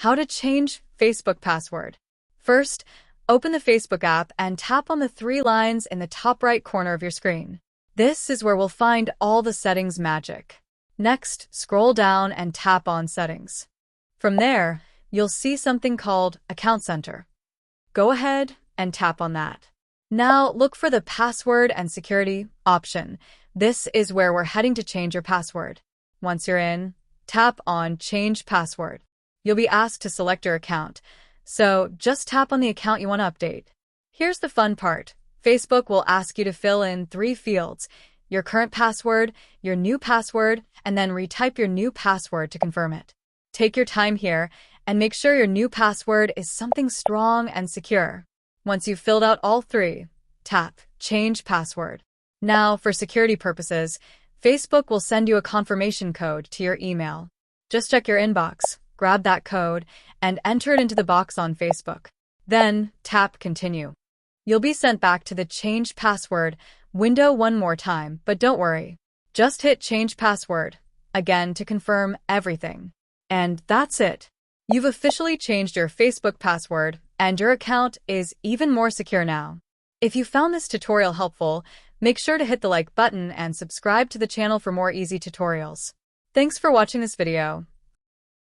How to change Facebook password. First, open the Facebook app and tap on the three lines in the top right corner of your screen. This is where we'll find all the settings magic. Next, scroll down and tap on Settings. From there, you'll see something called Account Center. Go ahead and tap on that. Now, look for the Password and Security option. This is where we're heading to change your password. Once you're in, tap on Change Password. You'll be asked to select your account, so just tap on the account you want to update. Here's the fun part. Facebook will ask you to fill in 3 fields: your current password, your new password, and then retype your new password to confirm it. Take your time here and make sure your new password is something strong and secure. Once you've filled out all 3, tap Change Password. Now, for security purposes, Facebook will send you a confirmation code to your email. Just check your inbox, grab that code, and enter it into the box on Facebook. Then, tap Continue. You'll be sent back to the Change Password window one more time, but don't worry. Just hit Change Password again to confirm everything. And that's it. You've officially changed your Facebook password, and your account is even more secure now. If you found this tutorial helpful, make sure to hit the like button and subscribe to the channel for more easy tutorials. Thanks for watching this video.